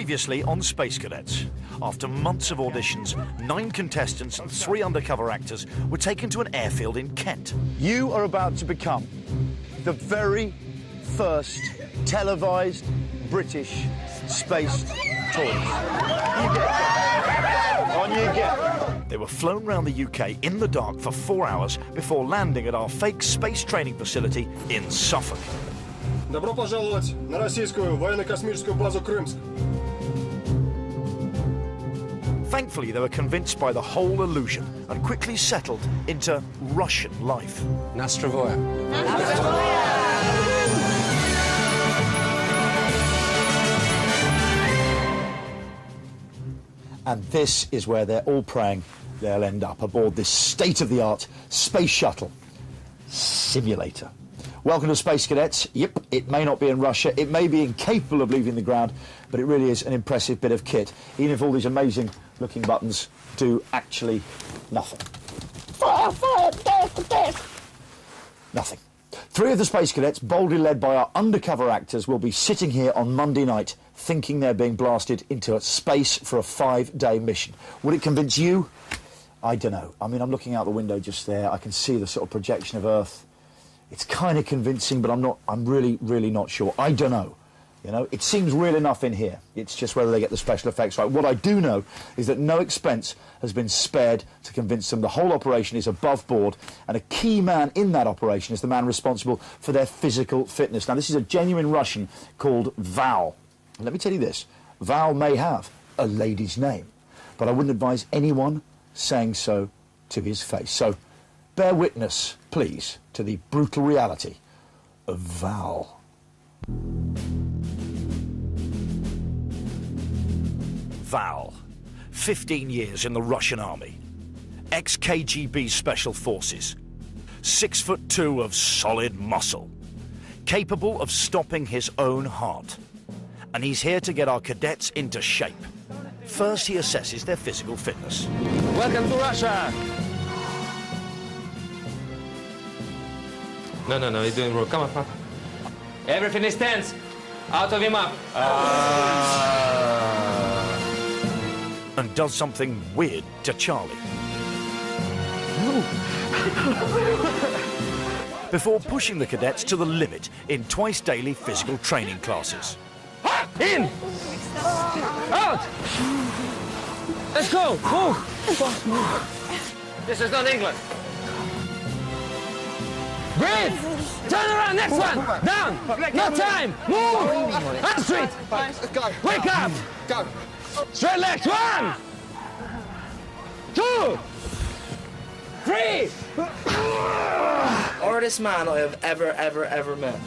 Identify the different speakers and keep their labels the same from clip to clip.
Speaker 1: Previously on Space Cadets, after months of auditions, 9 contestants and 3 undercover actors were taken to an airfield in Kent.
Speaker 2: You are about to become the very first televised British space tourists. On you get.
Speaker 1: They were flown around the UK in the dark for 4 hours before landing at our fake space training facility in Suffolk.
Speaker 3: Добро пожаловать на российскую военно-космическую базу Крымск.
Speaker 1: Thankfully, they were convinced by the whole illusion and quickly settled into Russian life.
Speaker 4: Nastrovoya.
Speaker 2: And this is where they're all praying they'll end up, aboard this state-of-the-art space shuttle simulator. Welcome to Space Cadets. Yep, it may not be in Russia, it may be incapable of leaving the ground, but it really is an impressive bit of kit, even if all these amazing looking buttons do actually nothing. Fire, fire, death, death. Nothing. 3 of the Space Cadets, boldly led by our undercover actors, will be sitting here on Monday night thinking they're being blasted into space for a 5-day mission. Would it convince you? I don't know. I mean, I'm looking out the window just there. I can see the sort of projection of Earth. It's kind of convincing, but I'm really not sure. I don't know. You know, it seems real enough in here. It's just whether they get the special effects right. What I do know is that no expense has been spared to convince them the whole operation is above board, and a key man in that operation is the man responsible for their physical fitness. Now, this is a genuine Russian called Val. And let me tell you this, Val may have a lady's name, but I wouldn't advise anyone saying so to his face. So bear witness, please, to the brutal reality of Val.
Speaker 1: Val, 15 years in the Russian army, ex-KGB Special Forces, 6'2" of solid muscle, capable of stopping his own heart. And he's here to get our cadets into shape. First, he assesses their physical fitness.
Speaker 4: Welcome to Russia! No, you're doing wrong. Come on. Everything is tense. Out of him up.
Speaker 1: And does something weird to Charlie. Before pushing the cadets to the limit in twice-daily physical training classes.
Speaker 4: In! Out! Let's go! Move! This is not England. Breathe! Turn around, next one! Down! No time! Move! Up straight!
Speaker 3: Go.
Speaker 4: Wake up!
Speaker 3: Go.
Speaker 4: Straight legs! 1! 2! 3!
Speaker 5: Hardest man I have ever met.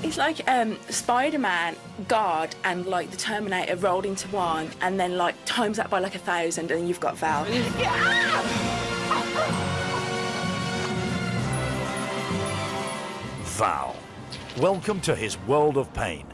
Speaker 6: It's like Spider-Man, God, and like the Terminator rolled into one, and then like times that by like 1,000, and you've got Val.
Speaker 1: Val, welcome to his world of pain.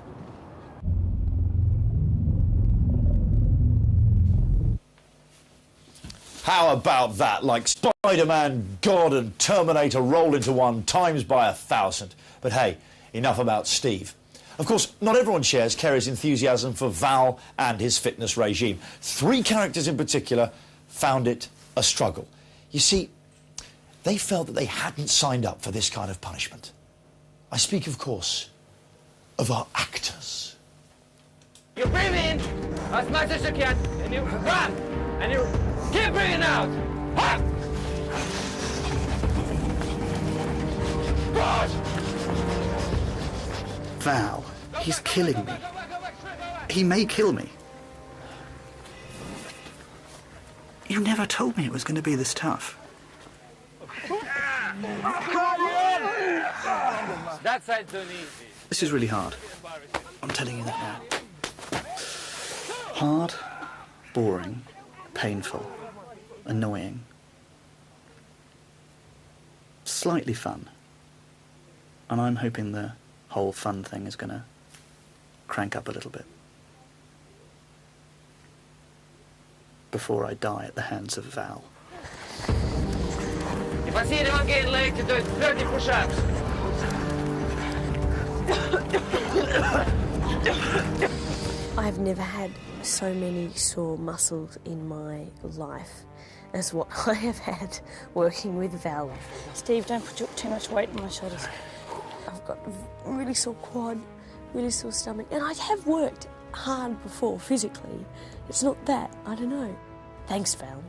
Speaker 2: How about that? Like Spider-Man, God and Terminator rolled into one, times by 1,000. But hey, enough about Steve. Of course, not everyone shares Kerry's enthusiasm for Val and his fitness regime. 3 characters in particular found it a struggle. You see, they felt that they hadn't signed up for this kind of punishment. I speak, of course, of our actors.
Speaker 4: You breathe in as much as you can, and you run, and you keep breathing out. Hop! Push!
Speaker 7: Val, he's killing me. He may kill me. You never told me it was going to be this tough.
Speaker 4: That side's too easy.
Speaker 7: This is really hard. I'm telling you that now. Hard, boring, painful, annoying. Slightly fun. And I'm hoping the whole fun thing is going to crank up a little bit. Before I die at the hands of Val.
Speaker 4: If I see anyone getting late to do 30 push-ups.
Speaker 8: I've never had so many sore muscles in my life as what I have had working with Val.
Speaker 9: Steve, don't put too much weight on my shoulders.
Speaker 8: I've got a really sore quad, really sore stomach, and I have worked hard before physically. It's not that, I don't know. Thanks, Val.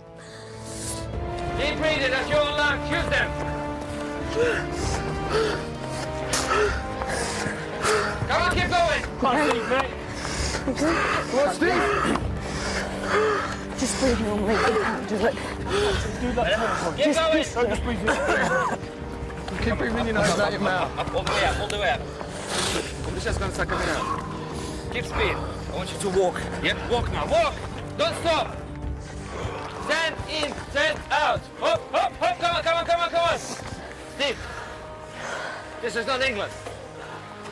Speaker 4: Keep breathing, that's your own lungs. Use them. Come on, keep going. Come on, Steve, mate.
Speaker 8: Come on, Steve. Just breathe normally, you can't do it.
Speaker 4: Keep going.
Speaker 3: Just breathe in. Keep breathing in out your mouth.
Speaker 4: All the way up, all the way up.
Speaker 3: This is going to start coming out.
Speaker 4: Keep speed. I want you to walk. Yep, walk now, walk. Don't stop. Stand in, stand out. Hop, hop, hop. Come on, come on, come on, come on. Steve, this is not England.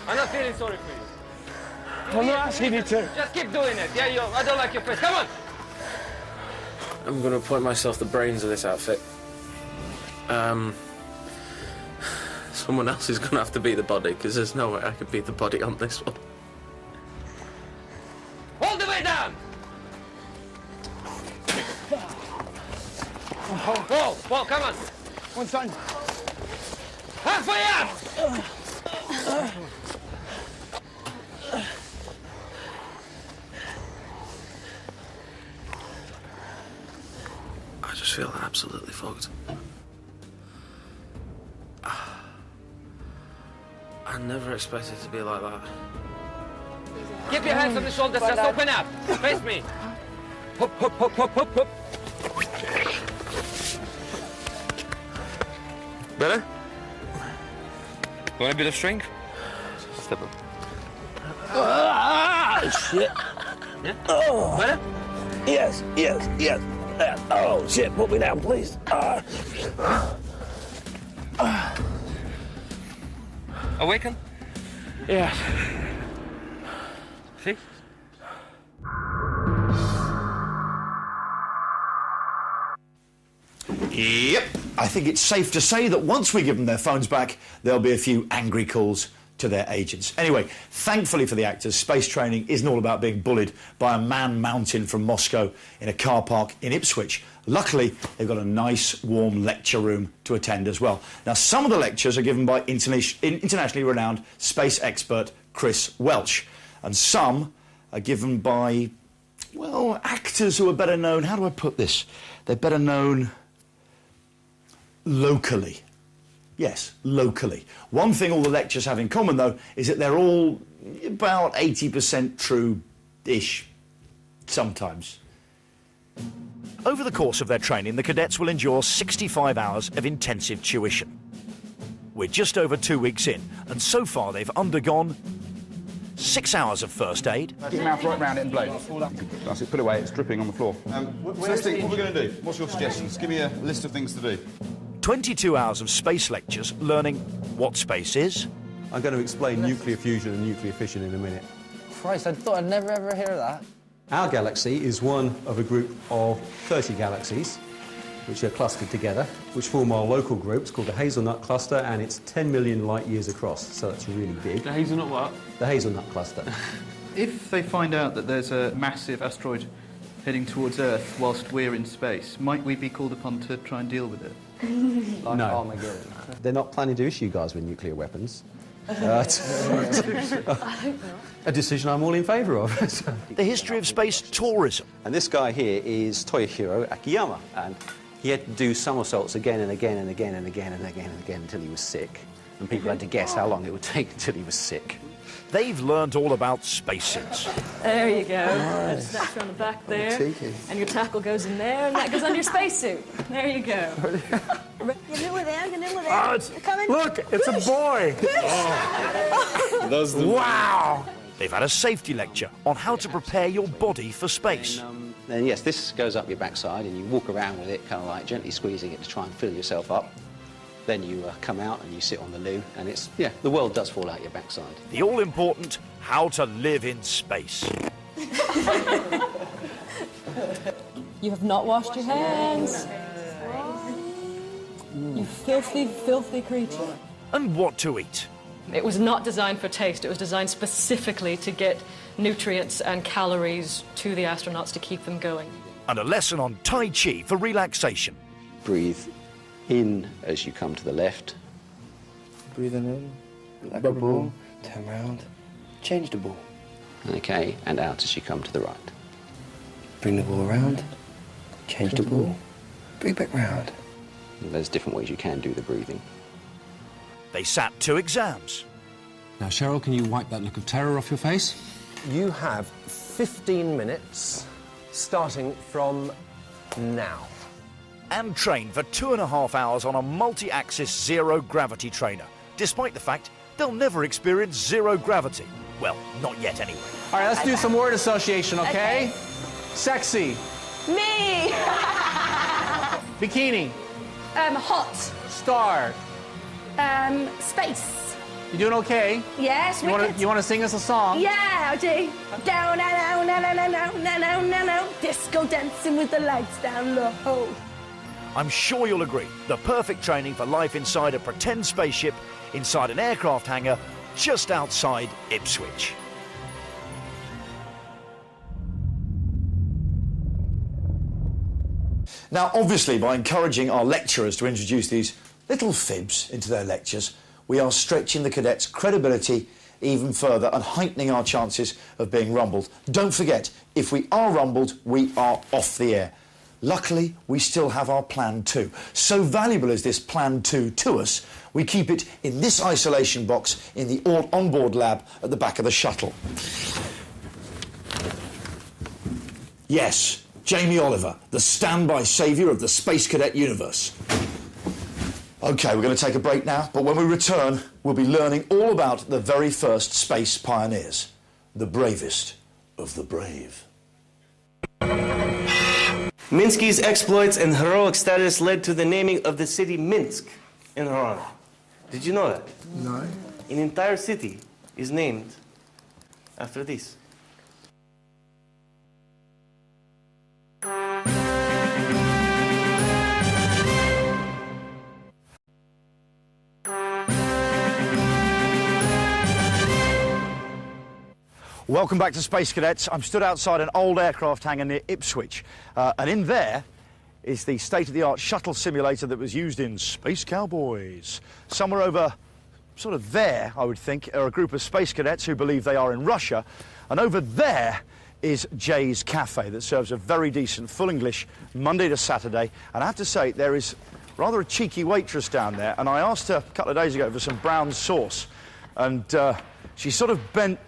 Speaker 4: I'm not feeling sorry for you.
Speaker 3: I'm not asking you to.
Speaker 4: Just keep doing it. Yeah, I don't like your face. Come on.
Speaker 10: I'm going to appoint myself the brains of this outfit. Someone else is going to have to be the body, because there's no way I could be the body on this one.
Speaker 4: Hold the way down. Whoa, come on.
Speaker 3: One time.
Speaker 4: Halfway up.
Speaker 10: I just feel absolutely fucked. I never expected it to be like that.
Speaker 4: Keep your hands on the shoulders, just open up. Face me. Hop, hop, hop, hop, hop, hop.
Speaker 10: Better?
Speaker 4: Want a bit of strength?
Speaker 10: Step up.
Speaker 4: Shit. Yeah? Oh. Better?
Speaker 11: Yes. Oh, shit, put me down, please.
Speaker 4: Awaken?
Speaker 11: Yeah.
Speaker 4: See?
Speaker 2: Yep. I think it's safe to say that once we give them their phones back, there'll be a few angry calls to their agents. Anyway, thankfully for the actors, space training isn't all about being bullied by a man mountain from Moscow in a car park in Ipswich. Luckily, they've got a nice, warm lecture room to attend as well. Now, some of the lectures are given by internationally renowned space expert Chris Welch, and some are given by, well, actors who are better known. How do I put this? They're better known locally. Yes, locally. One thing all the lectures have in common, though, is that they're all about 80% true-ish, sometimes.
Speaker 1: Over the course of their training, the cadets will endure 65 hours of intensive tuition. We're just over 2 weeks in, and so far they've undergone 6 hours of first aid.
Speaker 12: Get your mouth right round it and blow. That's it, put it away, it's dripping on the floor.
Speaker 3: So Steve, what we're going to do? What's your suggestions? Give me a list of things to do.
Speaker 1: 22 hours of space lectures learning what space is.
Speaker 13: I'm going to explain nuclear fusion and nuclear fission in a minute.
Speaker 5: Christ, I thought I'd never ever hear of that.
Speaker 13: Our galaxy is one of a group of 30 galaxies which are clustered together, which form our local group. It's called the Hazelnut Cluster, and it's 10 million light years across, so that's really big.
Speaker 10: The hazelnut what?
Speaker 13: The Hazelnut Cluster.
Speaker 7: If they find out that there's a massive asteroid heading towards Earth whilst we're in space, might we be called upon to try and deal with it?
Speaker 5: Like
Speaker 13: No.
Speaker 5: Armageddon.
Speaker 13: They're not planning to issue guys with nuclear weapons. A decision I'm all in favour of.
Speaker 1: The history of space tourism.
Speaker 13: And this guy here is Toyohiro Akiyama, and he had to do somersaults again and again and again and again and again and again until he was sick. And people had to guess how long it would take until he was sick.
Speaker 1: They've learned all about spacesuits.
Speaker 9: There you go. Snap you on the back there. And your tackle goes in there, and that goes on your spacesuit. There you go.
Speaker 8: You're nearly there, you're nearly there. You're coming.
Speaker 11: Look, it's a boy.
Speaker 1: Wow! They've had a safety lecture on how to prepare your body for space.
Speaker 13: Then yes, this goes up your backside and you walk around with it, kind of like gently squeezing it to try and fill yourself up. Then you come out and you sit on the loo, and it's, yeah, the world does fall out your backside.
Speaker 1: The all-important how to live in space.
Speaker 9: You have not washed your hands. You filthy, filthy creature.
Speaker 1: And what to eat.
Speaker 9: It was not designed for taste. It was designed specifically to get nutrients and calories to the astronauts to keep them going.
Speaker 1: And a lesson on Tai Chi for relaxation.
Speaker 14: Breathe in as you come to the left.
Speaker 15: Breathing in, like a ball, turn round, change the ball.
Speaker 14: Okay, and out as you come to the right.
Speaker 15: Bring the ball around, change the ball, bring it back round.
Speaker 14: There's different ways you can do the breathing.
Speaker 1: They sat 2 exams.
Speaker 16: Now, Cheryl, can you wipe that look of terror off your face?
Speaker 17: You have 15 minutes, starting from now.
Speaker 1: And trained for 2.5 hours on a multi-axis zero-gravity trainer, despite the fact they'll never experience zero gravity. Well, not yet anyway.
Speaker 18: All right, let's do some word association, okay? Sexy.
Speaker 9: Me!
Speaker 18: Bikini.
Speaker 9: Hot.
Speaker 18: Star.
Speaker 9: Space.
Speaker 18: You doing okay?
Speaker 9: Yes,
Speaker 18: you want to sing us a song?
Speaker 9: Yeah, I do. Down, down, down, down, down, down, down, down, down. Disco dancing with the lights down low.
Speaker 1: I'm sure you'll agree, the perfect training for life inside a pretend spaceship inside an aircraft hangar just outside Ipswich.
Speaker 2: Now, obviously, by encouraging our lecturers to introduce these little fibs into their lectures, we are stretching the cadets' credibility even further and heightening our chances of being rumbled. Don't forget, if we are rumbled, we are off the air. Luckily, we still have our Plan 2. So valuable is this Plan 2 to us, we keep it in this isolation box in the onboard lab at the back of the shuttle. Yes, Jamie Oliver, the standby saviour of the Space Cadet universe. OK, we're going to take a break now, but when we return, we'll be learning all about the very first space pioneers, the bravest of the brave.
Speaker 19: Minsky's exploits and heroic status led to the naming of the city Minsk in her honor. Did you know that?
Speaker 15: No.
Speaker 19: An entire city is named after this.
Speaker 2: Welcome back to Space Cadets. I'm stood outside an old aircraft hangar near Ipswich, and in there is the state-of-the-art shuttle simulator that was used in Space Cowboys. Somewhere over, sort of there, I would think, are a group of Space Cadets who believe they are in Russia, and over there is Jay's Cafe that serves a very decent full English Monday to Saturday, and I have to say there is rather a cheeky waitress down there, and I asked her a couple of days ago for some brown sauce, and she sort of bent.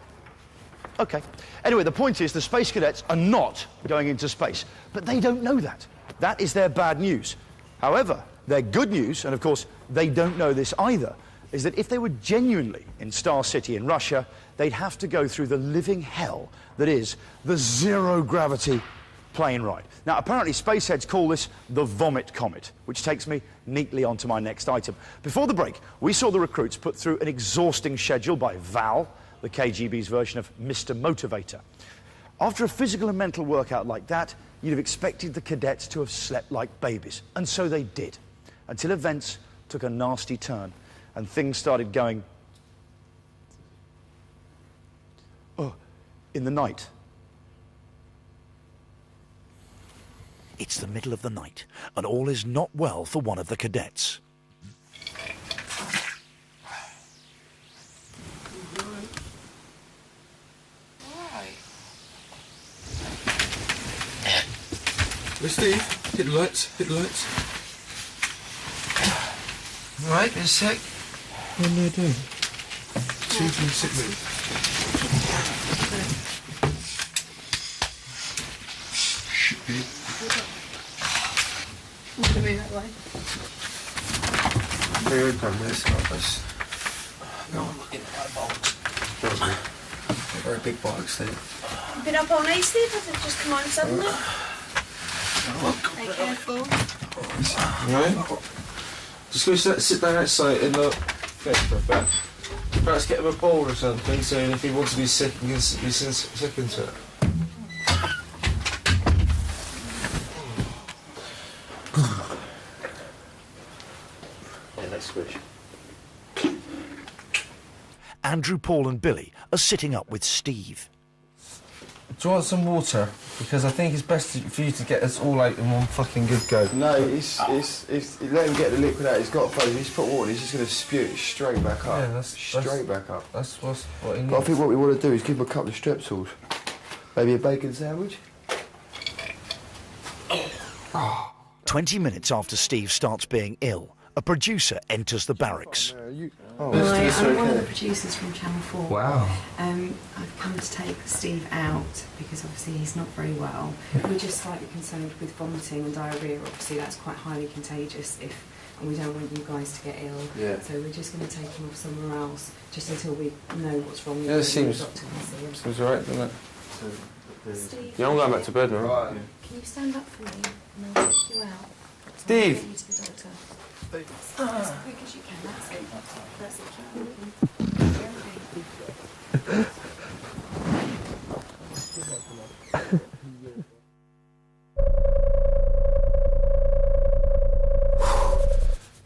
Speaker 2: OK. Anyway, the point is the Space Cadets are not going into space, but they don't know that. That is their bad news. However, their good news, and of course they don't know this either, is that if they were genuinely in Star City in Russia, they'd have to go through the living hell that is the zero-gravity plane ride. Now, apparently spaceheads call this the vomit comet, which takes me neatly onto my next item. Before the break, we saw the recruits put through an exhausting schedule by Val, the KGB's version of Mr. Motivator. After a physical and mental workout like that, you'd have expected the cadets to have slept like babies, and so they did, until events took a nasty turn and things started going in the night.
Speaker 1: It's the middle of the night, and all is not well for one of the cadets.
Speaker 20: Steve, hit the lights, hit the lights.
Speaker 15: Right, in a sec.
Speaker 20: What am I doing? Steve in the sick room. Should be.
Speaker 9: Look at me that way.
Speaker 15: Very open, this, not this.
Speaker 20: No, I'm looking at my box.
Speaker 15: Very big box there.
Speaker 8: You've been up all night, Steve, or did it just come on suddenly? Be careful.
Speaker 20: Right. Just go sit down outside and look. Perhaps get him a bowl or something, so if he wants to be sick, he can be sick into it.
Speaker 14: squish.
Speaker 1: Andrew, Paul and Billy are sitting up with Steve.
Speaker 20: Do you want some water? Because I think it's best for you to get us all out in one fucking good go.
Speaker 15: No, it's let him get the liquid out. He's got to he's put water. He's just going to spew it straight back up.
Speaker 20: Yeah,
Speaker 15: straight back up.
Speaker 20: That's what he needs.
Speaker 15: But I think what we want to do is give him a couple of strepsils. Maybe a bacon sandwich.
Speaker 1: 20 minutes after Steve starts being ill, a producer enters the barracks.
Speaker 21: Hi, I'm one of the producers from Channel 4.
Speaker 20: Wow.
Speaker 21: I've come to take Steve out because obviously he's not very well. We're just slightly concerned with vomiting and diarrhoea. Obviously that's quite highly contagious and we don't want you guys to get ill.
Speaker 20: Yeah.
Speaker 21: So we're just going to take him off somewhere else just until we know what's wrong with him.
Speaker 20: Yeah, it seems alright, doesn't it?
Speaker 21: Steve,
Speaker 20: Yeah, I'm going back to bed now. Right.
Speaker 21: Can you stand up for me and I'll take you out?
Speaker 20: Steve!
Speaker 21: I'll take you to the doctor. As quick as you can, that's it. That's it, keep moving.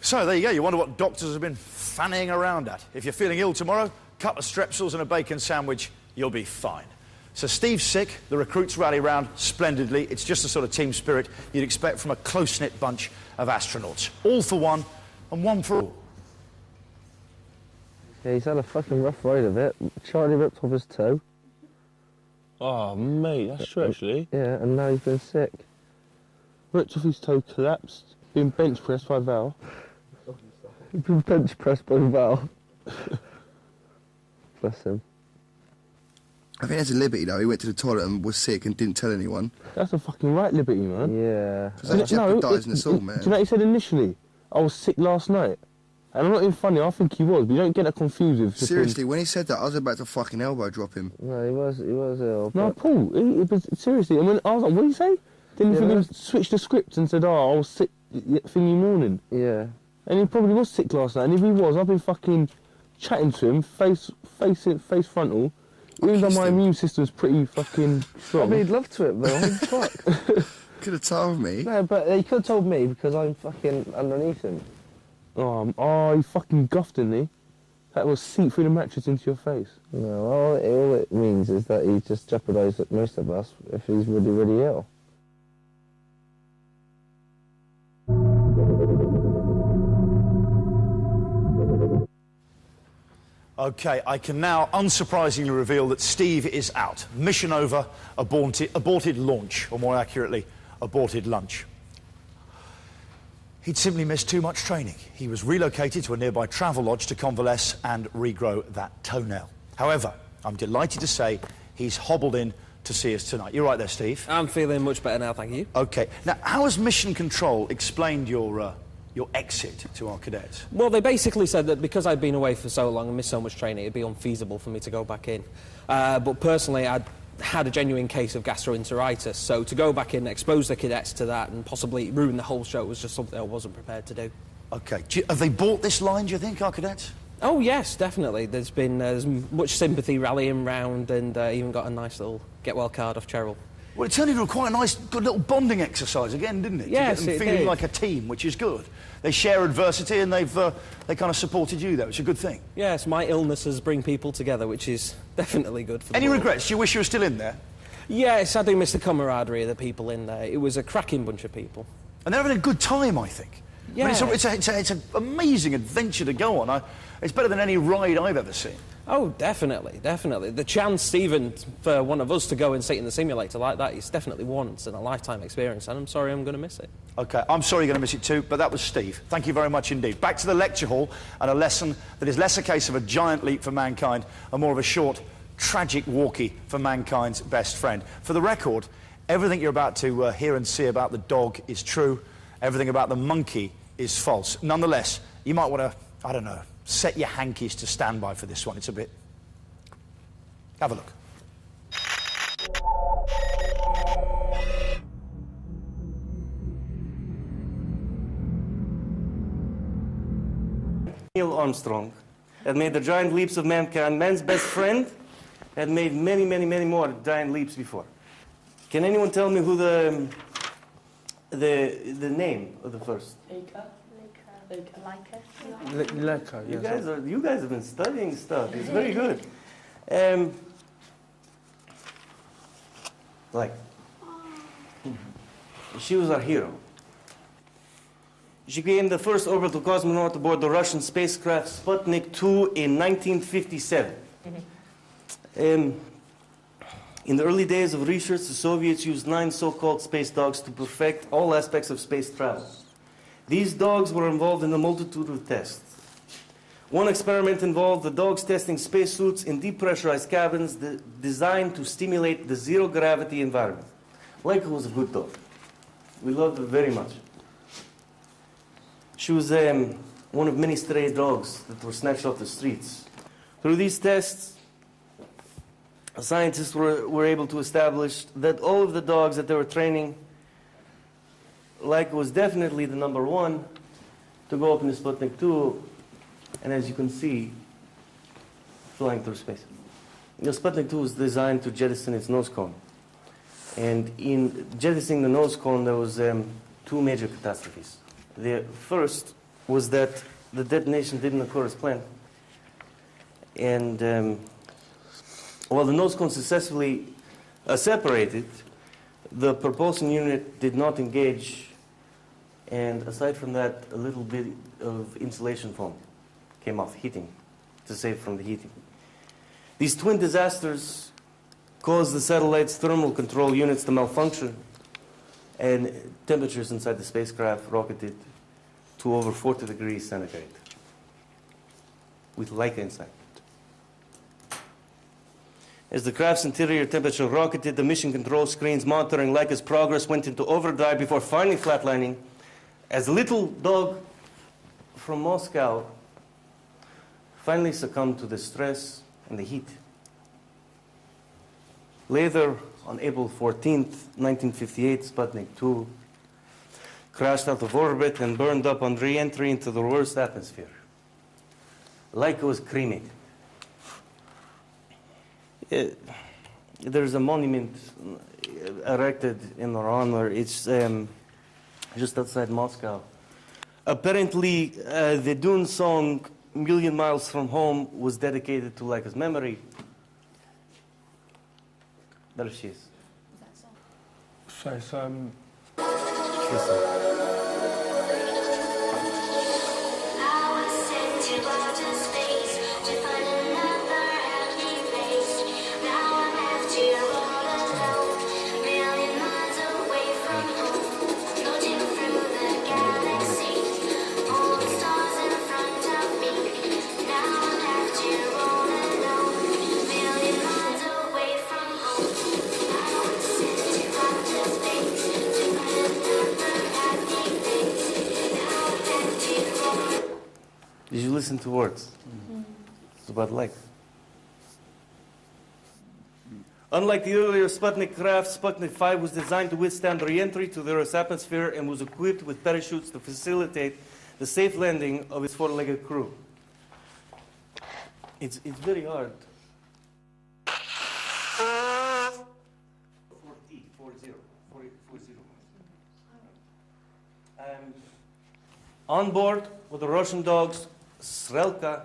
Speaker 2: So there you go. You wonder what doctors have been fanning around at. If you're feeling ill tomorrow, couple of strepsils and a bacon sandwich, you'll be fine. So Steve's sick, the recruits rally round splendidly. It's just the sort of team spirit you'd expect from a close-knit bunch of astronauts. All for one, and one for all.
Speaker 15: Yeah, he's had a fucking rough ride of it. Charlie ripped off his toe.
Speaker 22: Oh, mate, that's true, actually.
Speaker 15: Yeah, and now he's been sick.
Speaker 22: Ripped off his toe, collapsed, been bench pressed by Val.
Speaker 15: He's been bench pressed by Val. Bless him.
Speaker 23: I think that's a liberty, though. He went to the toilet and was sick and didn't tell anyone.
Speaker 22: That's a fucking right liberty, man.
Speaker 15: Yeah.
Speaker 23: Because that's jeopardising us all, man.
Speaker 22: Do you know what he said initially? I was sick last night. And I'm not even funny, I think he was, but you don't get that confused with...
Speaker 23: Seriously, when he said that, I was about to fucking elbow drop him.
Speaker 15: No, he was ill.
Speaker 22: No, Paul, seriously, and when I was like, what did he say? Then you think he switched the script and said, oh, I was sick thingy morning.
Speaker 15: Yeah.
Speaker 22: And he probably was sick last night, and if he was, I've been fucking chatting to him, face frontal. Even though my immune system's pretty fucking strong.
Speaker 15: I mean, he'd love to it, though. Fuck.
Speaker 23: Could have told me.
Speaker 15: No, but he could have told me because I'm fucking underneath him.
Speaker 22: Oh, he fucking guffed, didn't he? That was seep through the mattress into your face.
Speaker 15: No, all it means is that he just jeopardised most of us if he's really, really ill.
Speaker 2: OK, I can now unsurprisingly reveal that Steve is out. Mission over, aborted launch, or more accurately, aborted lunch. He'd simply missed too much training. He was relocated to a nearby travel lodge to convalesce and regrow that toenail. However, I'm delighted to say he's hobbled in to see us tonight. You're right there, Steve.
Speaker 24: I'm feeling much better now, thank you.
Speaker 2: OK. Now, how has Mission Control explained your exit to our cadets?
Speaker 24: Well, they basically said that because I'd been away for so long and missed so much training, it'd be unfeasible for me to go back in. But personally, I'd had a genuine case of gastroenteritis, so to go back in, expose the cadets to that and possibly ruin the whole show was just something I wasn't prepared to do.
Speaker 2: OK. Have they bought this line, do you think, our cadets?
Speaker 24: Oh, yes, definitely. There's been much sympathy rallying round and even got a nice little get-well card off Cheryl.
Speaker 2: Well, it turned into quite a nice, good little bonding exercise again, didn't it?
Speaker 24: Yes,
Speaker 2: to get them feeling like a team, which is good. They share adversity and they kind of supported you there. It's a good thing.
Speaker 24: Yes, my illnesses bring people together, which is definitely good for them.
Speaker 2: Any regrets? Do you wish you were still in there?
Speaker 24: Yes, I do miss the camaraderie of the people in there. It was a cracking bunch of people.
Speaker 2: And they're having a good time, I think.
Speaker 24: Yeah.
Speaker 2: I mean, it's an amazing adventure to go on. It's better than any ride I've ever seen.
Speaker 24: Oh, definitely, definitely. The chance, even for one of us to go and sit in the simulator like that is definitely once in a lifetime experience, and I'm sorry I'm going to miss it.
Speaker 2: OK, I'm sorry you're going to miss it too, but that was Steve. Thank you very much indeed. Back to the lecture hall and a lesson that is less a case of a giant leap for mankind and more of a short, tragic walkie for mankind's best friend. For the record, everything you're about to hear and see about the dog is true. Everything about the monkey is false. Nonetheless, you might want to, I don't know, set your hankies to stand by for this one. It's a bit... Have a look.
Speaker 19: Neil Armstrong had made the giant leaps of mankind. Man's best friend had made many, many, many more giant leaps before. Can anyone tell me who the name of the first?
Speaker 20: Leica, yes.
Speaker 19: You guys have been studying stuff. It's very good. Like, she was our hero. She became the first orbital cosmonaut aboard the Russian spacecraft Sputnik 2 in 1957. In the early days of research, the Soviets used 9 so-called space dogs to perfect all aspects of space travel. These dogs were involved in a multitude of tests. One experiment involved the dogs testing spacesuits in depressurized cabins designed to stimulate the zero-gravity environment. Leica was a good dog. We loved her very much. She was one of many stray dogs that were snatched off the streets. Through these tests, scientists were able to establish that all of the dogs that they were training, Leica was definitely the number 1 to go up in the Sputnik 2, and as you can see, flying through space. The Sputnik 2 was designed to jettison its nose cone. And in jettisoning the nose cone, there was 2 major catastrophes. The first was that the detonation didn't occur as planned. And while the nose cone successfully separated, the propulsion unit did not engage. And aside from that, a little bit of insulation foam came off, heating, to save from the heating. These twin disasters caused the satellite's thermal control units to malfunction, and temperatures inside the spacecraft rocketed to over 40 degrees centigrade, with Leica inside. As the craft's interior temperature rocketed, the mission control screens monitoring Leica's progress went into overdrive before finally flatlining, as the little dog from Moscow finally succumbed to the stress and the heat. Later, on April 14th, 1958, Sputnik 2 crashed out of orbit and burned up on re-entry into the worst atmosphere. Leica was cremated. There's a monument erected in her honor. It's just outside Moscow. Apparently, the Dune song, "Million Miles from Home," was dedicated to Leica's memory. There she is.
Speaker 20: So it's,
Speaker 19: Listen. Did you listen to words? It's about Leica. Unlike the earlier Sputnik craft, Sputnik 5 was designed to withstand re-entry to the Earth's atmosphere and was equipped with parachutes to facilitate the safe landing of its 4-legged crew. It's very hard. 40. On board were the Russian dogs Srelka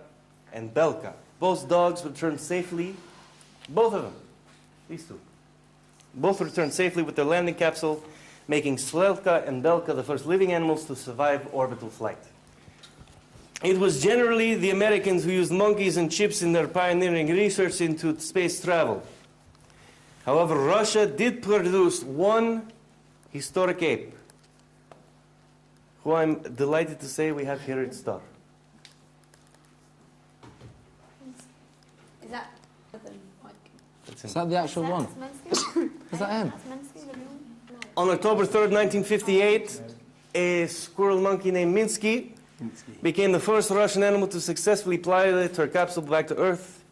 Speaker 19: and Belka. Both dogs returned safely, both of them, these two. Both returned safely with their landing capsule, making Srelka and Belka the first living animals to survive orbital flight. It was generally the Americans who used monkeys and chips in their pioneering research into space travel. However, Russia did produce one historic ape, who I'm delighted to say we have here at Star.
Speaker 21: Is that
Speaker 5: Is that the actual one? Is that him?
Speaker 19: On October 3rd, 1958, a squirrel monkey named Minsky became the first Russian animal to successfully pilot her capsule back to Earth,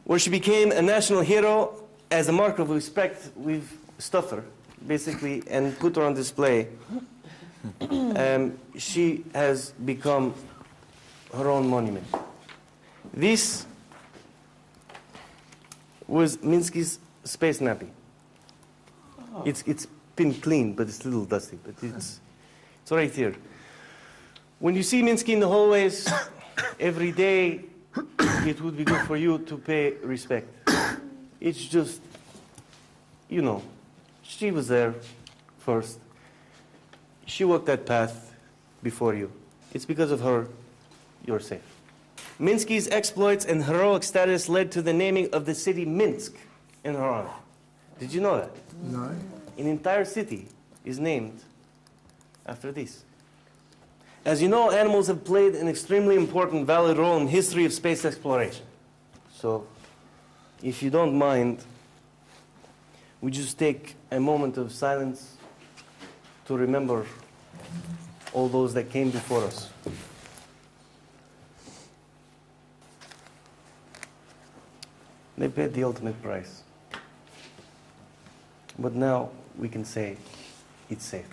Speaker 19: where she became a national hero. As a mark of respect, we've stuffed her, basically, and put her on display. She has become her own monument. This was Minsky's space nappy. It's been cleaned, but it's a little dusty, but it's right here. When you see Minsky in the hallways every day, it would be good for you to pay respect. It's just, you know, she was there first. She walked that path before you. It's because of her you're safe. Minsky's exploits and heroic status led to the naming of the city Minsk in her honor. Did you know that?
Speaker 23: No.
Speaker 19: An entire city is named after this. As you know, animals have played an extremely important, valid role in the history of space exploration. So, if you don't mind, we just take a moment of silence to remember all those that came before us. They paid the ultimate price. But now we can say it's safe.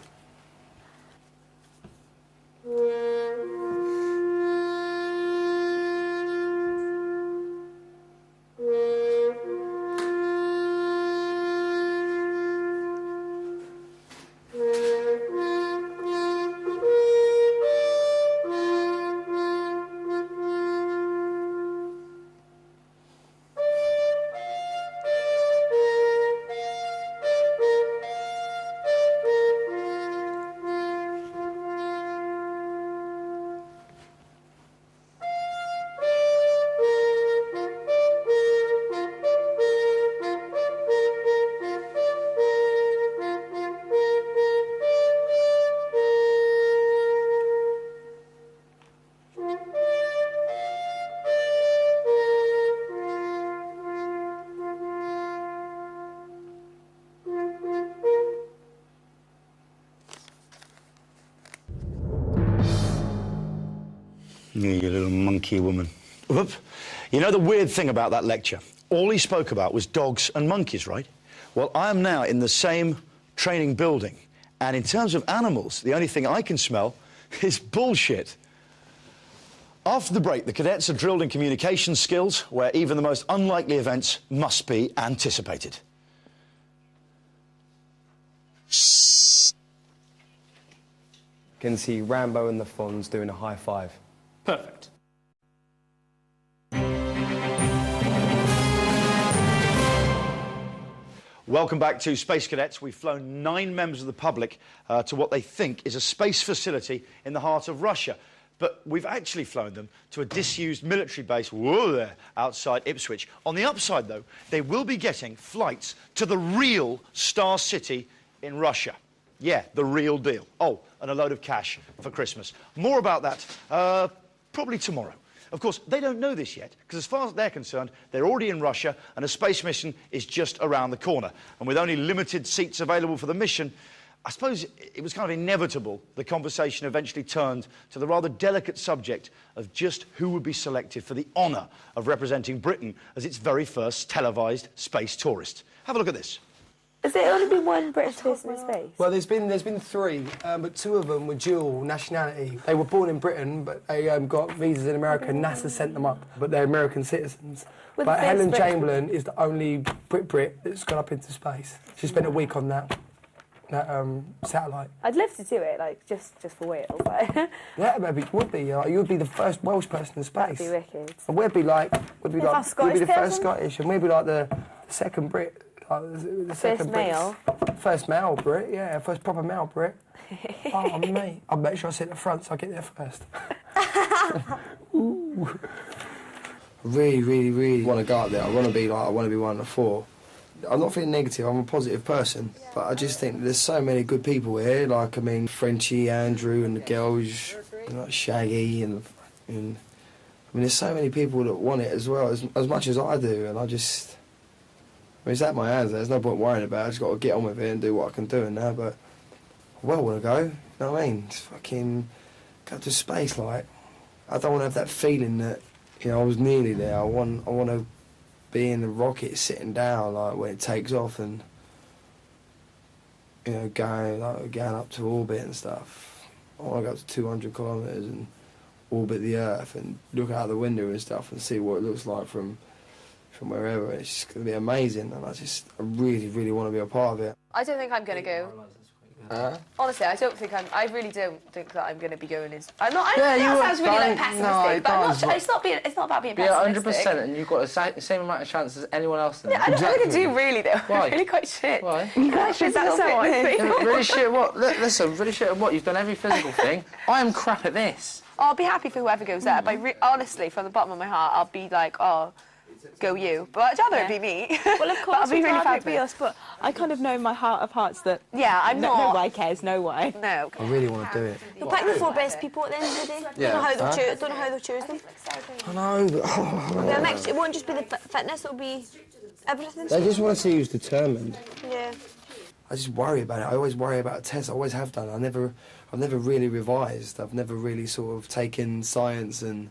Speaker 2: Yeah, you little monkey woman. Whoop. You know the weird thing about that lecture? All he spoke about was dogs and monkeys, right? Well, I am now in the same training building, and in terms of animals, the only thing I can smell is bullshit. After the break, the cadets are drilled in communication skills, where even the most unlikely events must be anticipated.
Speaker 15: Can see Rambo and the Fonz doing a high five.
Speaker 3: Perfect.
Speaker 2: Welcome back to Space Cadets. We've flown 9 members of the public to what they think is a space facility in the heart of Russia. But we've actually flown them to a disused military base there outside Ipswich. On the upside, though, they will be getting flights to the real Star City in Russia. Yeah, the real deal. Oh, and a load of cash for Christmas. More about that probably tomorrow. Of course, they don't know this yet, because as far as they're concerned, they're already in Russia and a space mission is just around the corner. And with only limited seats available for the mission, I suppose it was kind of inevitable the conversation eventually turned to the rather delicate subject of just who would be selected for the honour of representing Britain as its very first televised space tourist. Have a look at this.
Speaker 8: Has there only been one British person in space?
Speaker 4: Well, there's been 3, but 2 of them were dual nationality. They were born in Britain, but they got visas in America. NASA sent them up, but they're American citizens. But Helen Chamberlain is the only Brit that's gone up into space. She spent a week on that satellite.
Speaker 8: I'd love to do it, like just for Wales.
Speaker 4: Yeah, maybe it would be. You would be the first Welsh person in space.
Speaker 8: That'd be wicked.
Speaker 4: And we'd be the
Speaker 8: Scottish
Speaker 4: first Scottish, and we'd be like the second Brit. The second
Speaker 8: male?
Speaker 4: First male Brit, yeah. First proper male Brit. Oh, mate. I'll make sure I sit at the front so I get there first. Ooh. I really want to go up there. I want to be one of the 4. I'm not feeling negative, I'm a positive person. But I just think there's so many good people here. Like, I mean, Frenchie, Andrew and the girls, like Shaggy and I mean, there's so many people that want it as well, as much as I do, and I mean, it's at my hands, there's no point worrying about it. I just got to get on with it and do what I can do now, but I well want to go, you know what I mean? Just fucking go to space, like. I don't want to have that feeling that, you know, I was nearly there. I want to be in the rocket sitting down, like, when it takes off and, you know, going up to orbit and stuff. I want to go up to 200 kilometres and orbit the Earth and look out the window and stuff and see what it looks like from wherever. It's just going to be amazing, and I really want to be a part of it.
Speaker 6: I don't think I'm going to go.
Speaker 3: Honestly, I really don't think that I'm going to be going as... I know that
Speaker 15: you
Speaker 3: sounds really like pessimistic, but it's not about being pessimistic.
Speaker 15: Yeah, 100%, and you've got the same amount of chance as anyone else.
Speaker 3: Yeah, I don't think I do really though.
Speaker 15: Why?
Speaker 3: I'm really quite shit.
Speaker 15: Why?
Speaker 3: Really
Speaker 15: shit at what? Listen, really shit at what? You've done every physical thing. I am crap at this.
Speaker 3: I'll be happy for whoever goes there, but honestly, from the bottom of my heart, I'll be like, oh, go you. But I'd rather it be me.
Speaker 6: Well, of course,
Speaker 3: I'll be really
Speaker 6: it be us, but I kind of know in my heart of hearts that
Speaker 3: I'm not.
Speaker 6: Nobody cares, no way.
Speaker 3: No.
Speaker 4: I really want to do it.
Speaker 8: You'll pick the 4 best people at the end of the day.
Speaker 4: Yeah.
Speaker 8: Don't know how they'll choose them.
Speaker 4: I know, but...
Speaker 8: It won't just be the fitness, it'll be everything.
Speaker 4: I just want to see who's determined.
Speaker 8: Yeah.
Speaker 4: I just worry about it. I always worry about tests. I always have done. I've never really revised. I've never really sort of taken science and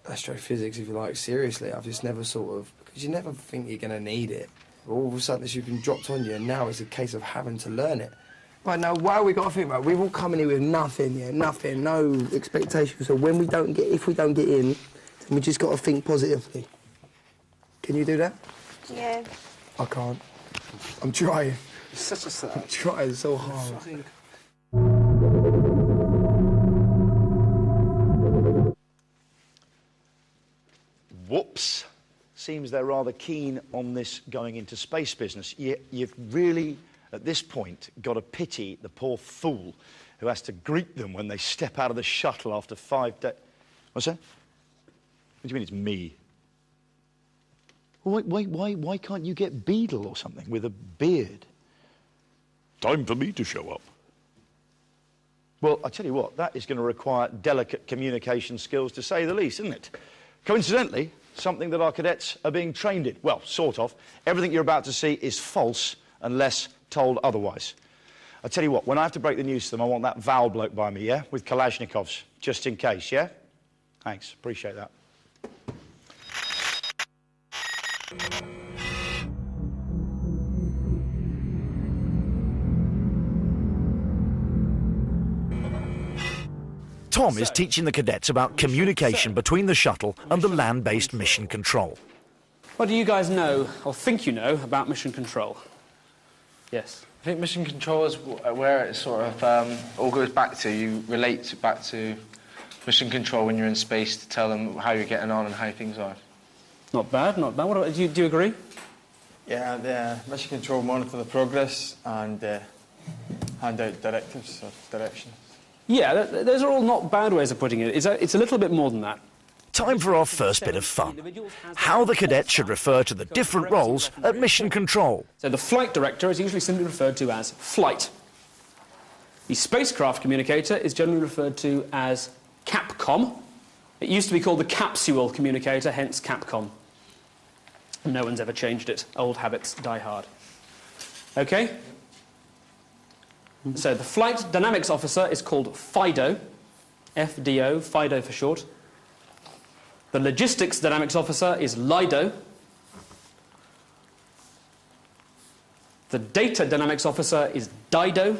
Speaker 4: astrophysics, if you like, seriously. I've just never sort of... Because you never think you're going to need it. All of a sudden it's been dropped on you, and now it's a case of having to learn it. Right, now, why have we got to think about it? We've all come in here with nothing, nothing, no expectations. So when if we don't get in, then we just got to think positively. Can you do that?
Speaker 8: Yeah.
Speaker 4: I can't. I'm trying.
Speaker 15: It's such a sad.
Speaker 4: I'm trying so hard.
Speaker 2: Whoops. Seems they're rather keen on this going into space business. You've really, at this point, got to pity the poor fool who has to greet them when they step out of the shuttle after 5 days. What's that? What do you mean it's me? Why can't you get Beadle or something with a beard? Time for me to show up. Well, I tell you what, that is going to require delicate communication skills, to say the least, isn't it? Coincidentally, something that our cadets are being trained in. Well, sort of. Everything you're about to see is false unless told otherwise. I tell you what, when I have to break the news to them, I want that Val bloke by me, yeah? With Kalashnikovs, just in case, yeah? Thanks, appreciate that.
Speaker 1: Tom is teaching the cadets about communication between the shuttle and the land-based mission control.
Speaker 24: What do you guys know, or think you know, about mission control? Yes?
Speaker 15: I think mission control is where it sort of all goes back to. You relate back to mission control when you're in space to tell them how you're getting on and how things are.
Speaker 24: Not bad, not bad. What, do you agree?
Speaker 10: Yeah, the mission control monitor the progress and hand out directives or directions.
Speaker 24: Yeah, those are all not bad ways of putting it. It's a little bit more than that.
Speaker 1: Time for our first bit of fun. How the cadets should refer to the different roles at mission control.
Speaker 24: So the flight director is usually simply referred to as flight. The spacecraft communicator is generally referred to as Capcom. It used to be called the capsule communicator, hence Capcom. No one's ever changed it. Old habits die hard. Okay? So the flight dynamics officer is called FIDO, FDO, FIDO for short. The logistics dynamics officer is LIDO. The data dynamics officer is DIDO.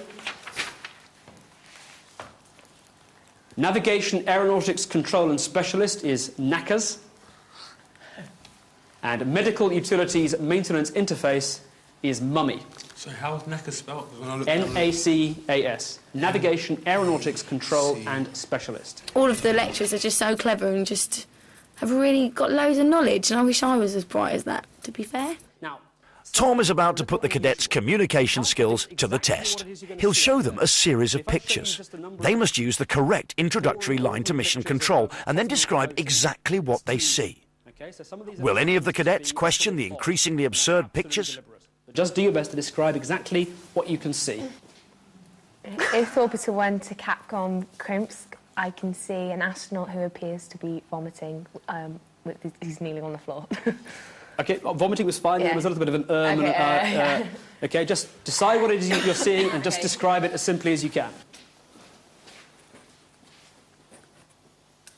Speaker 24: Navigation, aeronautics, control and specialist is NACAS. And medical utilities maintenance interface is MUMMY.
Speaker 12: So how is NACAS spelled?
Speaker 24: NACAS. Navigation, aeronautics, control and specialist.
Speaker 25: All of the lecturers are just so clever and just have really got loads of knowledge, and I wish I was as bright as that, to be fair.
Speaker 24: Now,
Speaker 1: Tom is about to put the cadets' communication skills to the test. He'll show them a series of pictures. They must use the correct introductory line to mission control and then describe exactly what they see. Will any of the cadets question the increasingly absurd pictures?
Speaker 24: Just do your best to describe exactly what you can see.
Speaker 21: If Orbiter 1 to Capcom Krimsk, I can see an astronaut who appears to be vomiting. He's kneeling on the floor.
Speaker 24: Okay, vomiting was fine.
Speaker 21: Yeah.
Speaker 24: There was a little bit of an okay, just decide what it is you're seeing and just describe it as simply as you can.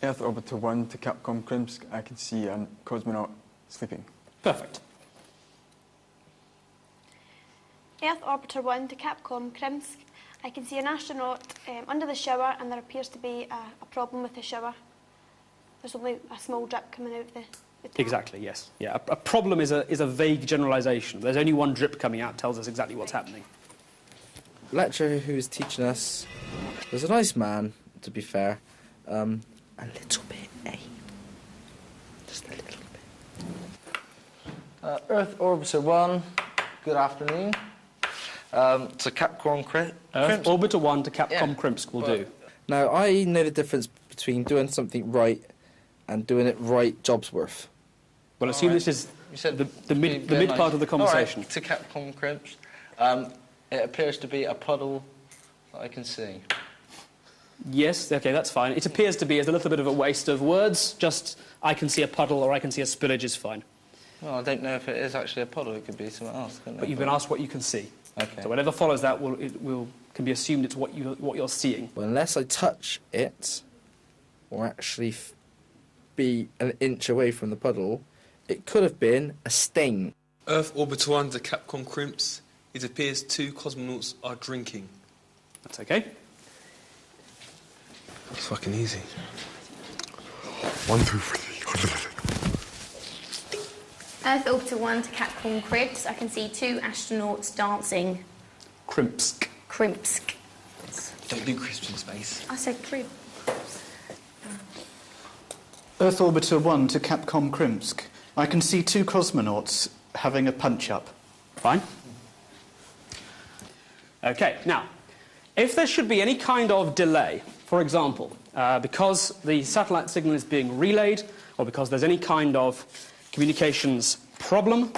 Speaker 10: Earth Orbiter 1 to Capcom Krimsk, I can see a cosmonaut sleeping.
Speaker 24: Perfect.
Speaker 8: Earth Orbiter 1 to Capcom Krimsk, I can see an astronaut under the shower, and there appears to be a problem with the shower. There's only a small drip coming out of the tap.
Speaker 24: Exactly, yes. Yeah, a problem is a vague generalisation. There's only one drip coming out, tells us exactly what's happening.
Speaker 7: lecturer who was teaching us was a nice man, to be fair. A little bit, eh? Just a little bit.
Speaker 15: Earth Orbiter 1, good afternoon. To Capcom
Speaker 24: Earth
Speaker 15: Crimps.
Speaker 24: Orbiter 1 to Capcom Crimps will do.
Speaker 7: Now, I know the difference between doing something right and doing it right job's worth.
Speaker 24: Well, assume this is
Speaker 15: You said
Speaker 24: the mid part of the conversation.
Speaker 15: All right, to Capcom Crimps. It appears to be a puddle that I can see.
Speaker 24: Yes, okay, that's fine. It appears to be as a little bit of a waste of words. Just, I can see a puddle or I can see a spillage is fine.
Speaker 15: Well, I don't know if it is actually a puddle. It could be something else, couldn't it?
Speaker 24: But you've been asked what you can see.
Speaker 15: Okay.
Speaker 24: So whatever follows that can be assumed it's what you're seeing.
Speaker 7: Well, unless I touch it, or actually be an inch away from the puddle, it could have been a stain.
Speaker 12: Earth Orbiter 1 to Capcom Crimps. It appears 2 cosmonauts are drinking.
Speaker 24: That's okay.
Speaker 12: It's fucking easy.
Speaker 23: 1, 2, 3.
Speaker 25: Earth Orbiter 1 to Capcom Crimps. I can see 2 astronauts dancing.
Speaker 24: Crimpsk.
Speaker 25: Crimpsk.
Speaker 12: Don't do crisps in space.
Speaker 25: I said crimp.
Speaker 11: Earth Orbiter 1 to Capcom Crimsk. I can see 2 cosmonauts having a punch-up.
Speaker 24: Fine. OK, now, if there should be any kind of delay, for example, because the satellite signal is being relayed, or because there's any kind of communications problem,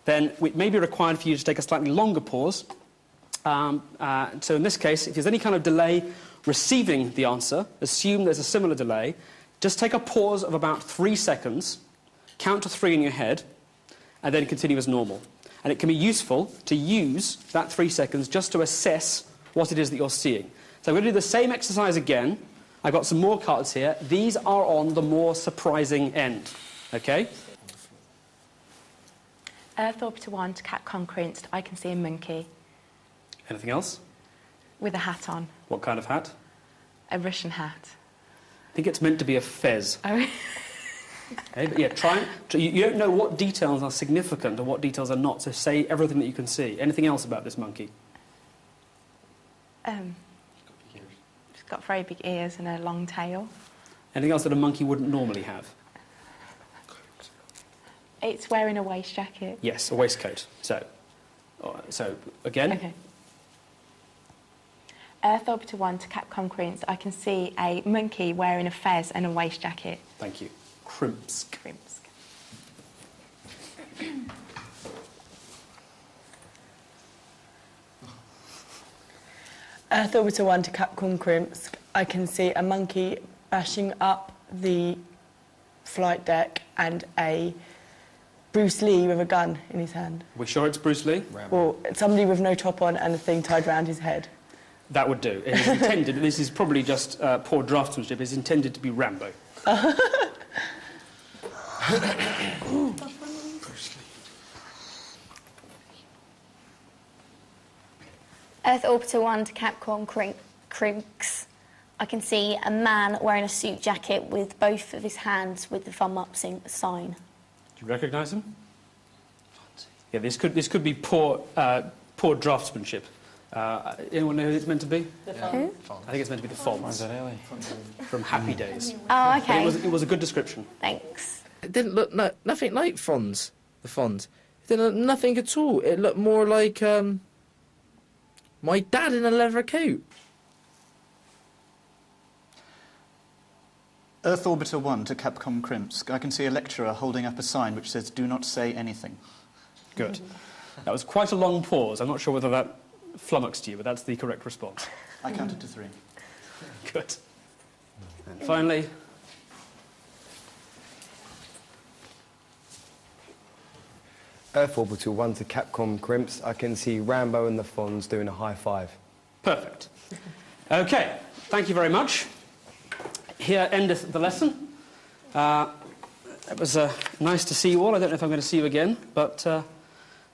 Speaker 24: then it may be required for you to take a slightly longer pause. So in this case, if there's any kind of delay receiving the answer, assume there's a similar delay, just take a pause of about 3 seconds, count to 3 in your head, and then continue as normal. And it can be useful to use that 3 seconds just to assess what it is that you're seeing. So I'm going to do the same exercise again. I've got some more cards here. These are on the more surprising end. OK?
Speaker 25: Earth Orbiter 1 to Capcom Crimps. I can see a monkey.
Speaker 24: Anything else?
Speaker 25: With a hat on.
Speaker 24: What kind of hat?
Speaker 25: A Russian hat.
Speaker 24: I think it's meant to be a fez.
Speaker 25: Oh.
Speaker 24: Okay, but yeah, you don't know what details are significant or what details are not, so say everything that you can see. Anything else about this monkey?
Speaker 25: It's got very big ears and a long tail.
Speaker 24: Anything else that a monkey wouldn't normally have?
Speaker 25: It's wearing a waist jacket.
Speaker 24: Yes, a waistcoat. So again.
Speaker 25: Okay. Earth Orbiter 1 to Capcom Crimps. I can see a monkey wearing a fez and a waist jacket.
Speaker 24: Thank you. Crimpsk.
Speaker 25: Crimpsk.
Speaker 6: Earth Orbiter 1 to Capcom Crimps. I can see a monkey bashing up the flight deck and a Bruce Lee with a gun in his hand.
Speaker 24: We're sure it's Bruce Lee?
Speaker 6: Well, somebody with no top on and a thing tied around his head.
Speaker 24: That would do. It is intended, this is probably just poor draftsmanship, it's intended to be Rambo.
Speaker 25: Earth Orbiter 1 to Capcom Crimps. I can see a man wearing a suit jacket with both of his hands with the thumb up sign.
Speaker 24: Do you recognise him? Yeah, this could be poor draftsmanship. Anyone know who it's meant to be?
Speaker 25: Who?
Speaker 24: I think it's meant to be the Fonz. From Happy Days.
Speaker 25: Oh, OK.
Speaker 24: But it was a good description.
Speaker 25: Thanks.
Speaker 7: It didn't look nothing like Fonz, the Fonz. It didn't look nothing at all. It looked more like my dad in a leather coat.
Speaker 11: Earth Orbiter 1 to Capcom Crimps. I can see a lecturer holding up a sign which says, "Do not say anything."
Speaker 24: Good. That was quite a long pause. I'm not sure whether that flummoxed you, but that's the correct response.
Speaker 11: I counted to 3.
Speaker 24: Good. And finally...
Speaker 13: Earth Orbiter 1 to Capcom Crimps. I can see Rambo and the Fonz doing a high five.
Speaker 24: Perfect. OK, thank you very much. Here endeth the lesson. It was nice to see you all. I don't know if I'm going to see you again, but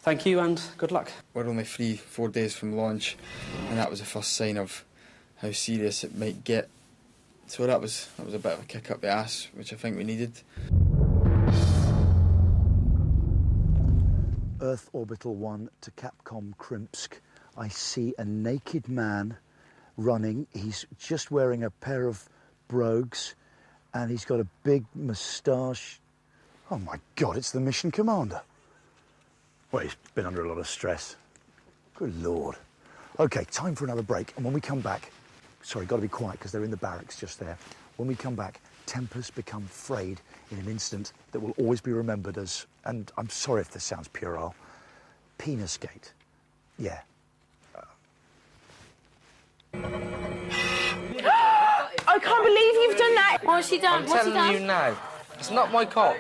Speaker 24: thank you and good luck.
Speaker 10: We're only 3-4 days from launch, and that was the first sign of how serious it might get. So that was a bit of a kick up the ass, which I think we needed.
Speaker 2: Earth Orbital 1 to Capcom Crimps. I see a naked man running. He's just wearing a pair of brogues and he's got a big moustache. Oh my God, it's the mission commander. Well, he's been under a lot of stress. Good Lord. Okay, time for another break. And when we come back, sorry, got to be quiet because they're in the barracks just there. When we come back, tempers become frayed in an incident that will always be remembered as, and I'm sorry if this sounds puerile, Penisgate. Yeah.
Speaker 3: I can't believe you've done that.
Speaker 25: What's she done?
Speaker 7: I'm telling you now, it's not my cock.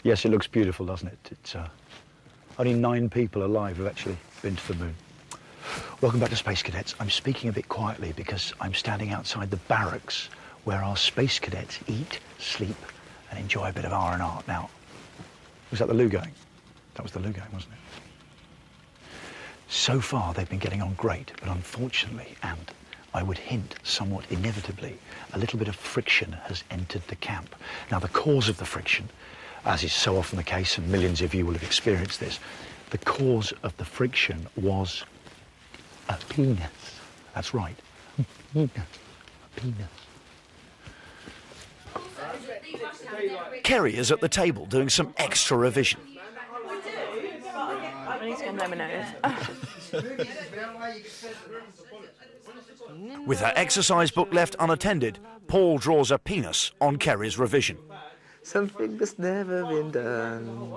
Speaker 2: Yes, it looks beautiful, doesn't it? It's only 9 people alive have actually been to the moon. Welcome back to Space Cadets. I'm speaking a bit quietly because I'm standing outside the barracks where our Space Cadets eat, sleep and enjoy a bit of R&R. Now, was that the loo going? That was the loo going, wasn't it? So far, they've been getting on great, but unfortunately, and I would hint somewhat inevitably, a little bit of friction has entered the camp. Now, the cause of the friction, as is so often the case, and millions of you will have experienced this, the cause of the friction was a penis. That's right. A penis. A penis.
Speaker 1: Kerry is at the table doing some extra revision.
Speaker 3: I need to blow my nose.
Speaker 1: With her exercise book left unattended, Paul draws a penis on Kerry's revision.
Speaker 7: Something that's never been done.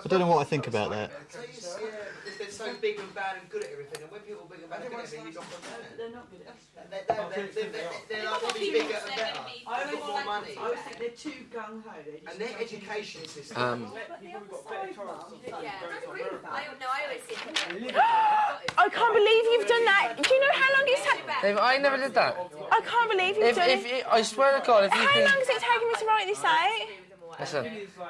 Speaker 11: I don't know what I think about that.
Speaker 4: They're so big and bad and good at everything, and when people are big and bad and good at everything, you don't put them in. They're not good at everything. They're like to be bigger and better. They've got more money.
Speaker 6: I always think they're too gung-ho.
Speaker 4: And their education system.
Speaker 3: I can't believe you've done that. Do you know how long it's taken?
Speaker 7: I never did that.
Speaker 3: I can't believe you've done it.
Speaker 7: I swear to God, if you
Speaker 3: How
Speaker 7: can...
Speaker 3: long has it taken me to write this out?
Speaker 7: Listen,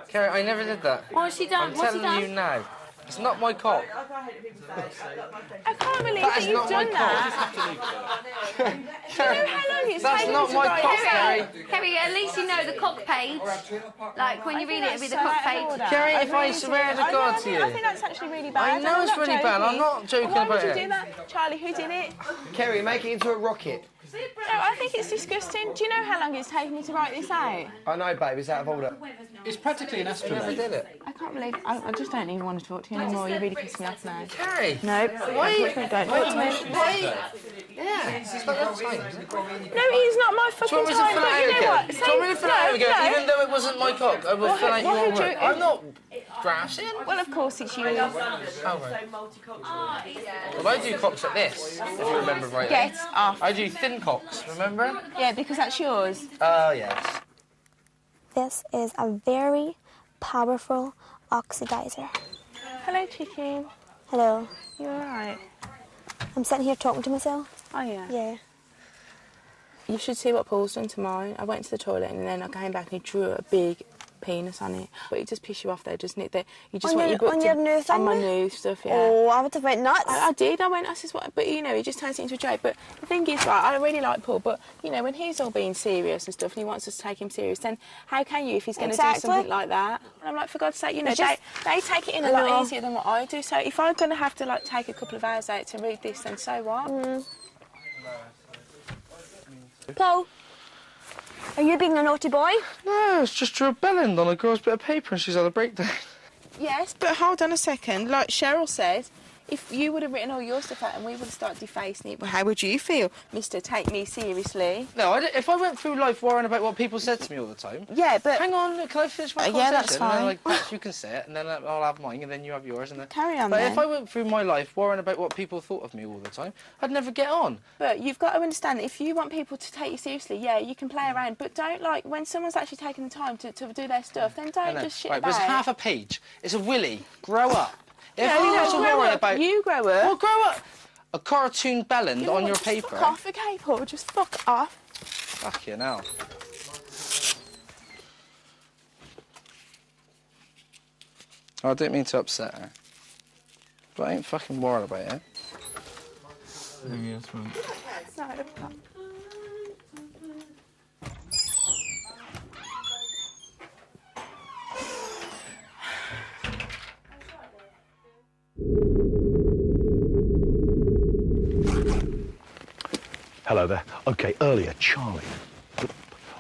Speaker 7: Kerry, I never did that.
Speaker 25: What's she done?
Speaker 7: I'm
Speaker 25: What's she
Speaker 7: telling
Speaker 25: done?
Speaker 7: you now. It's not my cock.
Speaker 3: I can't believe
Speaker 7: That
Speaker 3: that
Speaker 7: is
Speaker 3: you've
Speaker 7: not my
Speaker 3: done
Speaker 7: cock.
Speaker 3: that. Do you know how long it's
Speaker 7: That's
Speaker 3: taken
Speaker 7: not
Speaker 3: me to
Speaker 7: my
Speaker 3: write
Speaker 7: cock,
Speaker 3: this out?
Speaker 7: Kerry.
Speaker 25: Kerry, at least you know the cock page. Like, when you read it, it'll be the cock page.
Speaker 7: Kerry, if I swear to God to you.
Speaker 3: I think that's actually really bad.
Speaker 7: I know it's really bad. I'm not joking
Speaker 3: Why
Speaker 7: about
Speaker 3: would
Speaker 7: it.
Speaker 3: you do that? Charlie, who did it?
Speaker 4: Kerry, make it into a rocket.
Speaker 3: No, I think it's disgusting. Do you know how long it's taken me to write this out?
Speaker 4: I know, babe, it's out of order.
Speaker 11: It's practically an asteroid.
Speaker 7: I did it.
Speaker 3: I can't believe... I just don't even want to talk to you anymore. You really piss me off now.
Speaker 7: Kerry!
Speaker 3: No.
Speaker 7: Why?
Speaker 3: Don't talk to me.
Speaker 7: Why? Yeah, it's not your time.
Speaker 3: No, it's not my fucking
Speaker 7: Do you
Speaker 3: time,
Speaker 7: want me to fill
Speaker 3: but
Speaker 7: it
Speaker 3: you
Speaker 7: out
Speaker 3: know
Speaker 7: again?
Speaker 3: what?
Speaker 7: Do you want me to fill it out again? Even though it wasn't my cock, I will fill out your
Speaker 3: would
Speaker 7: work.
Speaker 3: you-
Speaker 7: I'm not grassing.
Speaker 3: Well, of course it's you.
Speaker 7: Oh, right. Well, I do cocks like this, if you remember rightly.
Speaker 3: Get off.
Speaker 7: I do thin cocks, remember?
Speaker 3: Yeah, because that's yours.
Speaker 7: Oh, yes.
Speaker 8: This is a very powerful oxidizer.
Speaker 3: Hello, chicken.
Speaker 8: Hello.
Speaker 3: You alright?
Speaker 8: I'm sitting here talking to myself.
Speaker 3: Oh, yeah.
Speaker 8: Yeah.
Speaker 3: You should see what Paul's done to mine. I went to the toilet and then I came back and he drew a big penis on it. But it just piss you off there, doesn't it? That you just
Speaker 8: On
Speaker 3: want
Speaker 8: your-
Speaker 3: your butt
Speaker 8: on
Speaker 3: to...
Speaker 8: your new thing
Speaker 3: On my
Speaker 8: there?
Speaker 3: new stuff, yeah.
Speaker 8: Oh, I would have went nuts.
Speaker 3: I did. I said, what? But, you know, he just turns it into a joke. But the thing is, right, I really like Paul, but, you know, when he's all being serious and stuff and he wants us to take him serious, then how can you if he's going to do
Speaker 8: Exactly.
Speaker 3: something like that? And I'm like, for God's sake, you know,
Speaker 8: It's just-
Speaker 3: they take it in a
Speaker 8: I
Speaker 3: lot
Speaker 8: know.
Speaker 3: easier than what I do. So if I'm going to have to, like, take a couple of hours out to read this, then so what?
Speaker 8: Paul, are you being a naughty boy?
Speaker 7: No, it's just drew a bell end on a girl's bit of paper and she's had a breakdown.
Speaker 3: Yes, but hold on a second. Like Cheryl said, if you would have written all your stuff out and we would have started defacing it, well, how would you feel, Mr. Take Me Seriously?
Speaker 7: No, if I went through life worrying about what people said to me all the time...
Speaker 3: Yeah, but...
Speaker 7: Hang on, can I finish my conversation?
Speaker 3: yeah, that's
Speaker 7: And then,
Speaker 3: fine.
Speaker 7: like, perhaps you can say it, and then I'll have mine, and then you have yours, and then...
Speaker 3: Carry on,
Speaker 7: But
Speaker 3: then.
Speaker 7: if I went through my life worrying about what people thought of me all the time, I'd never get on.
Speaker 3: But you've got to understand that if you want people to take you seriously, yeah, you can play around, but don't, like, when someone's actually taking the time to do their stuff, then don't just shit
Speaker 7: Right,
Speaker 3: about
Speaker 7: there's half a page. It's a willy. Grow up. If
Speaker 3: No,
Speaker 7: you
Speaker 3: no,
Speaker 7: want to
Speaker 3: grow
Speaker 7: worry
Speaker 3: up.
Speaker 7: about...
Speaker 3: You grow up.
Speaker 7: Well, grow up. A cartoon bellend
Speaker 3: You know
Speaker 7: on
Speaker 3: what,
Speaker 7: your
Speaker 3: just
Speaker 7: paper.
Speaker 3: Fuck off, okay, Paul, just fuck off.
Speaker 7: Fuck you now. I didn't mean to upset her.
Speaker 10: But I ain't fucking worried about it.
Speaker 20: Maybe that's right.
Speaker 2: Hello there. OK, earlier, Charlie,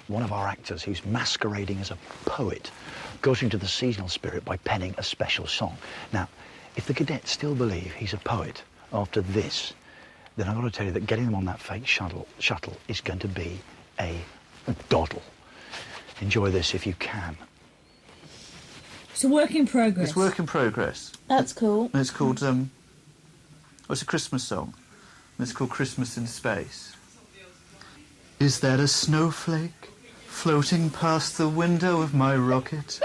Speaker 2: one of our actors who's masquerading as a poet, got into the seasonal spirit by penning a special song. Now, if the cadets still believe he's a poet after this, then I've got to tell you that getting them on that fake shuttle is going to be a doddle. Enjoy this if you can.
Speaker 9: It's a work in progress.
Speaker 11: It's work in progress.
Speaker 9: That's cool.
Speaker 11: And it's called, it's a Christmas song. And it's called Christmas in Space. Is that a snowflake floating past the window of my rocket?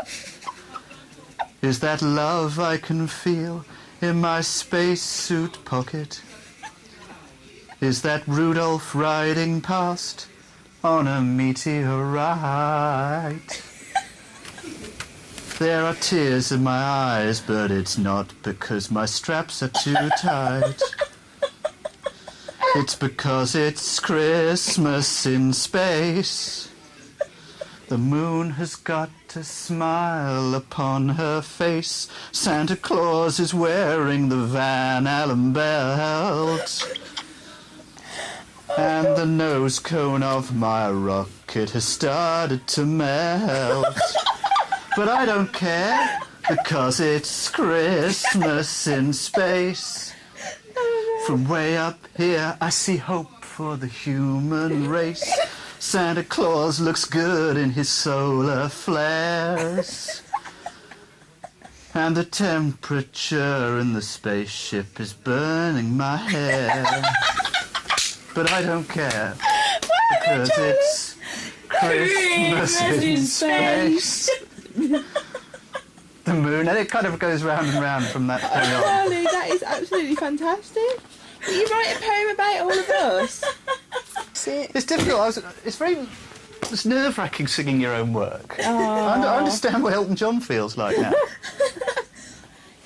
Speaker 11: Is that love I can feel in my spacesuit pocket? Is that Rudolph riding past on a meteorite? There are tears in my eyes, but it's not because my straps are too tight. It's because it's Christmas in space. The moon has got a smile upon her face. Santa Claus is wearing the Van Allen belt. And the nose cone of my rocket has started to melt. But I don't care, because it's Christmas in space. From way up here, I see hope for the human race. Santa Claus looks good in his solar flares. And the temperature in the spaceship is burning my hair. But I don't care, because it's Christmas in space. The moon, and it kind of goes round and round from that point on.
Speaker 3: Charlie, that is absolutely fantastic. Will you write a poem about all of us?
Speaker 11: It's difficult. It's nerve-wracking singing your own work.
Speaker 3: Oh.
Speaker 11: I understand what Elton John feels like now.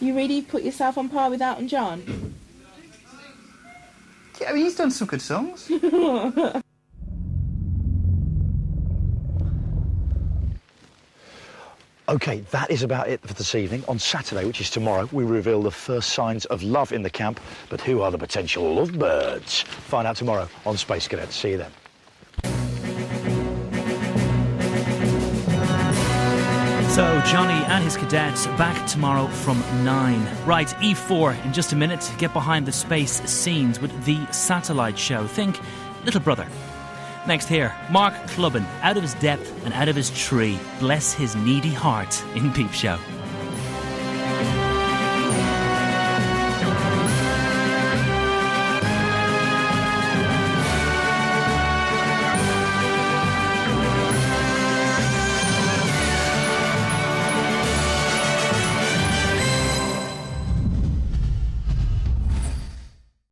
Speaker 3: You really put yourself on par with Elton John?
Speaker 11: Yeah, I mean, he's done some good songs.
Speaker 2: OK, that is about it for this evening. On Saturday, which is tomorrow, we reveal the first signs of love in the camp. But who are the potential lovebirds? Find out tomorrow on Space Cadets. See you then.
Speaker 14: So, Johnny and his cadets back tomorrow from 9. Right, E4 in just a minute. Get behind the space scenes with the satellite show. Think Little Brother. Next here, Mark Clubbin, out of his depth and out of his tree. Bless his needy heart in Peep Show.